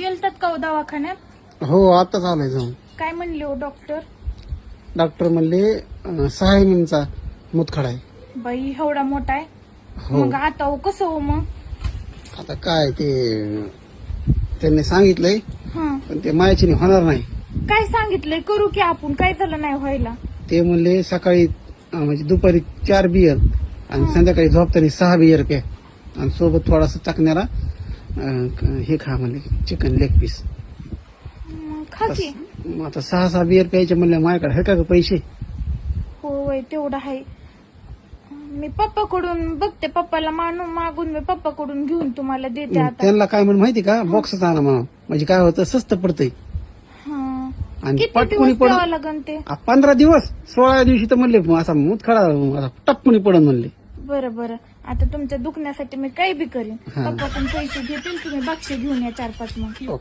गेलतात का हो दवाखान्यात? हो आताच आलोय जाऊन. काय म्हणले हो डॉक्टर? डॉक्टर म्हणले 6 MM मुतखडा आहे. बाई एवढा मोठा आहे? हो मग आता हो कसं हो मग? आता काय ते त्यांनी सांगितलंय हा, पण ते मायाची होणार नाही. काय सांगितलंय करू की आपण? काय झालं नाही व्हायला? ते म्हणले सकाळी म्हणजे दुपारी 4 बियर आणि संध्याकाळी झोपताना 6 बियर प्या आणि सोबत थोडासा टाकणारा हे खा म्हणले चिकन लेग पीस. मग खा की. मग आता 6 बियर प्यायचे म्हणले माझ्याकडे हे का ग पैसे? हो वय तेवढं आहे. मी पप्पाकडून बघते, पप्पाला मागून मी पप्पाकडून घेऊन तुम्हाला देते आता. त्यांना काय म्हणून माहिती का बॉक्सच आणा म्हणा म्हणजे काय होतं स्वस्त पडतंय हा, आणि किती पटकुनी दिवस पडून द्यावं लागन ते? 15 दिवस 16 दिवशी तर म्हणले असा मुतखडा टपकुनी पडन म्हणले. बरं बरं, आता तुमच्या दुखण्यासाठी मी काही बी करीन. हा. पप्पा पण पैसे घेतील, तुम्ही बक्षे घेऊन या 4-5 मग.